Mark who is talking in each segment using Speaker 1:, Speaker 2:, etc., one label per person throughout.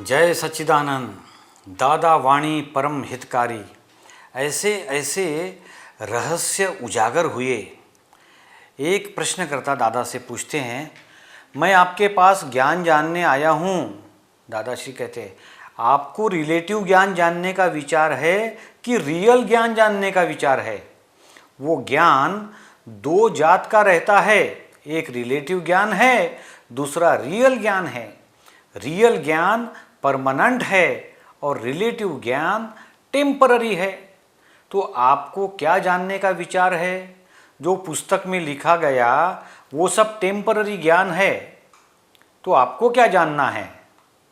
Speaker 1: जय सच्चिदानंद। दादा वाणी परम हितकारी। ऐसे ऐसे रहस्य उजागर हुए। एक प्रश्नकर्ता दादा से पूछते हैं, मैं आपके पास ज्ञान जानने आया हूँ। दादाश्री कहते हैं, आपको रिलेटिव ज्ञान जानने का विचार है कि रियल ज्ञान जानने का विचार है? वो ज्ञान दो जात का रहता है, एक रिलेटिव ज्ञान है, दूसरा रियल ज्ञान है। रियल ज्ञान परमानेंट है और रिलेटिव ज्ञान टेम्पररी है। तो आपको क्या जानने का विचार है? जो पुस्तक में लिखा गया वो सब टेम्पररी ज्ञान है, तो आपको क्या जानना है?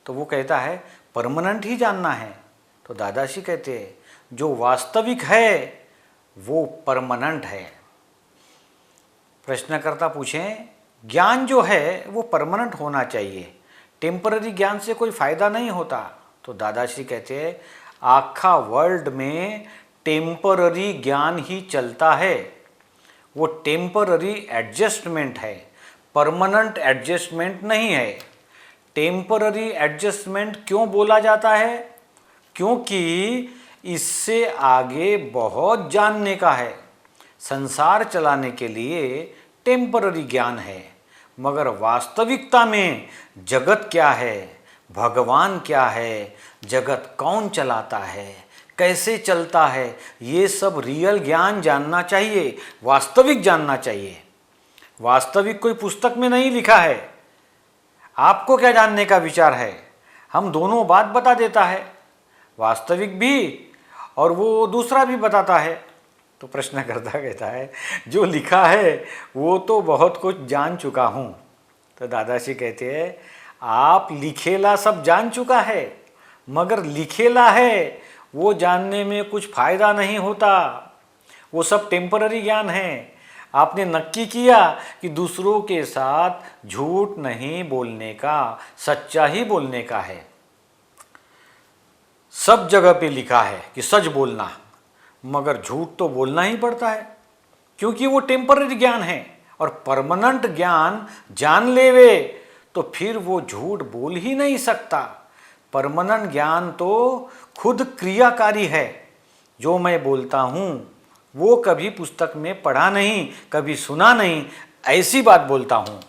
Speaker 1: तो वो कहता है परमानेंट ही जानना है। तो दादाश्री कहते हैं, जो वास्तविक है वो परमानेंट है। प्रश्नकर्ता पूछें, ज्ञान जो है वो परमानेंट होना चाहिए, टेम्पररी ज्ञान से कोई फायदा नहीं होता। तो दादाश्री कहते हैं, आखा वर्ल्ड में टेम्पररी ज्ञान ही चलता है। वो टेम्पररी एडजस्टमेंट है, परमानेंट एडजस्टमेंट नहीं है। टेम्पररी एडजस्टमेंट क्यों बोला जाता है? क्योंकि इससे आगे बहुत जानने का है। संसार चलाने के लिए टेम्पररी ज्ञान है, मगर वास्तविकता में जगत क्या है, भगवान क्या है, जगत कौन चलाता है, कैसे चलता है, ये सब रियल ज्ञान जानना चाहिए, वास्तविक जानना चाहिए। वास्तविक कोई पुस्तक में नहीं लिखा है। आपको क्या जानने का विचार है? हम दोनों बात बता देता है, वास्तविक भी और वो दूसरा भी बताता है। तो प्रश्नकर्ता कहता है, जो लिखा है वो तो बहुत कुछ जान चुका हूँ। तो दादाश्री कहते हैं, आप लिखेला सब जान चुका है, मगर लिखेला है वो जानने में कुछ फायदा नहीं होता। वो सब टेम्पररी ज्ञान है। आपने नक्की किया कि दूसरों के साथ झूठ नहीं बोलने का, सच्चा ही बोलने का है। सब जगह पे लिखा है कि सच बोलना, मगर झूठ तो बोलना ही पड़ता है, क्योंकि वो टेम्पररी ज्ञान है। और परमानेंट ज्ञान जान लेवे तो फिर वो झूठ बोल ही नहीं सकता। परमानेंट ज्ञान तो खुद क्रियाकारी है। जो मैं बोलता हूँ वो कभी पुस्तक में पढ़ा नहीं, कभी सुना नहीं, ऐसी बात बोलता हूँ,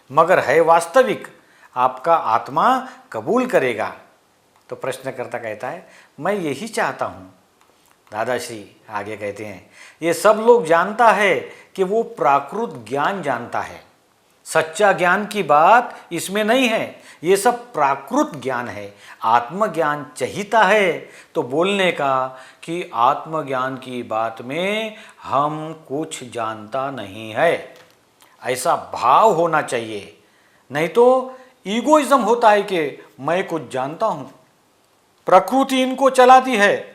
Speaker 1: मगर है वास्तविक। आपका आत्मा कबूल करेगा। तो प्रश्नकर्ता कहता है, मैं यही चाहता हूँ। दादाश्री आगे कहते हैं, ये सब लोग जानता है कि वो प्राकृत ज्ञान जानता है। सच्चा ज्ञान की बात इसमें नहीं है, ये सब प्राकृत ज्ञान है। आत्मज्ञान चाहिता है तो बोलने का कि आत्मज्ञान की बात में हम कुछ जानता नहीं है, ऐसा भाव होना चाहिए। नहीं तो ईगोइज्म होता है कि मैं कुछ जानता हूँ। प्रकृति इनको चलाती है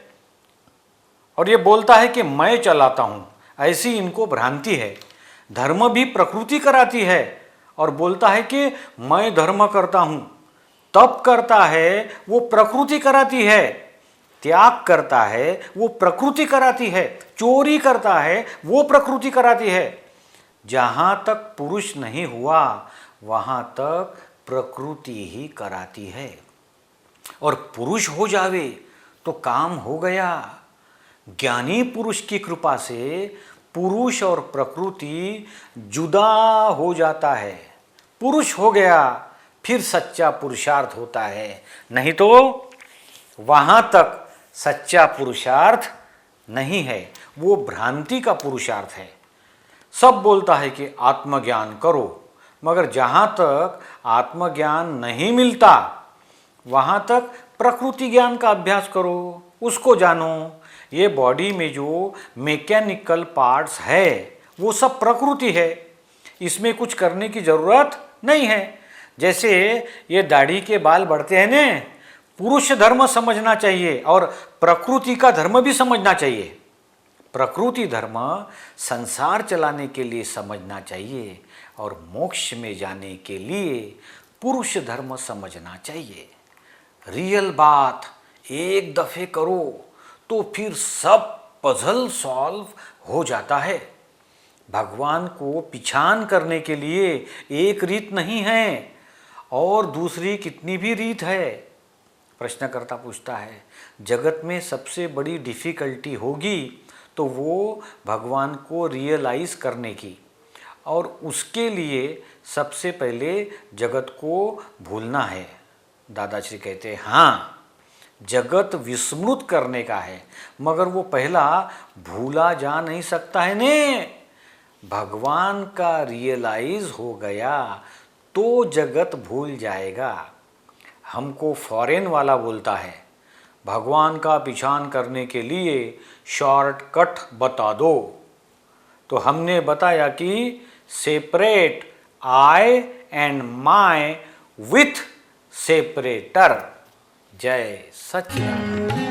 Speaker 1: और ये बोलता है कि मैं चलाता हूँ, ऐसी इनको भ्रांति है। धर्म भी प्रकृति कराती है और बोलता है कि मैं धर्म करता हूँ। तप करता है वो प्रकृति कराती है, त्याग करता है वो प्रकृति कराती है, चोरी करता है वो प्रकृति कराती है। जहाँ तक पुरुष नहीं हुआ वहाँ तक प्रकृति ही कराती है। और पुरुष हो जावे तो काम हो गया। ज्ञानी पुरुष की कृपा से पुरुष और प्रकृति जुदा हो जाता है। पुरुष हो गया फिर सच्चा पुरुषार्थ होता है, नहीं तो वहाँ तक सच्चा पुरुषार्थ नहीं है, वो भ्रांति का पुरुषार्थ है। सब बोलता है कि आत्मज्ञान करो, मगर जहाँ तक आत्मज्ञान नहीं मिलता वहाँ तक प्रकृति ज्ञान का अभ्यास करो, उसको जानो। ये बॉडी में जो मैकेनिकल पार्ट्स है वो सब प्रकृति है, इसमें कुछ करने की ज़रूरत नहीं है। जैसे ये दाढ़ी के बाल बढ़ते हैं ने, पुरुष धर्म समझना चाहिए और प्रकृति का धर्म भी समझना चाहिए। प्रकृति धर्म संसार चलाने के लिए समझना चाहिए और मोक्ष में जाने के लिए पुरुष धर्म समझना चाहिए। रियल बात एक दफ़े करो तो फिर सब पजल सॉल्व हो जाता है। भगवान को पहचान करने के लिए एक रीत नहीं है और दूसरी कितनी भी रीत है। प्रश्नकर्ता पूछता है, जगत में सबसे बड़ी डिफ़िकल्टी होगी तो वो भगवान को रियलाइज़ करने की, और उसके लिए सबसे पहले जगत को भूलना है। दादाश्री कहते हैं, हाँ, जगत विस्मृत करने का है, मगर वो पहला भूला जा नहीं सकता है ने। भगवान का रियलाइज हो गया तो जगत भूल जाएगा। हमको फॉरेन वाला बोलता है, भगवान का पहचान करने के लिए शॉर्टकट बता दो। तो हमने बताया कि separate I and my with separator. जय सच्चिदानंद।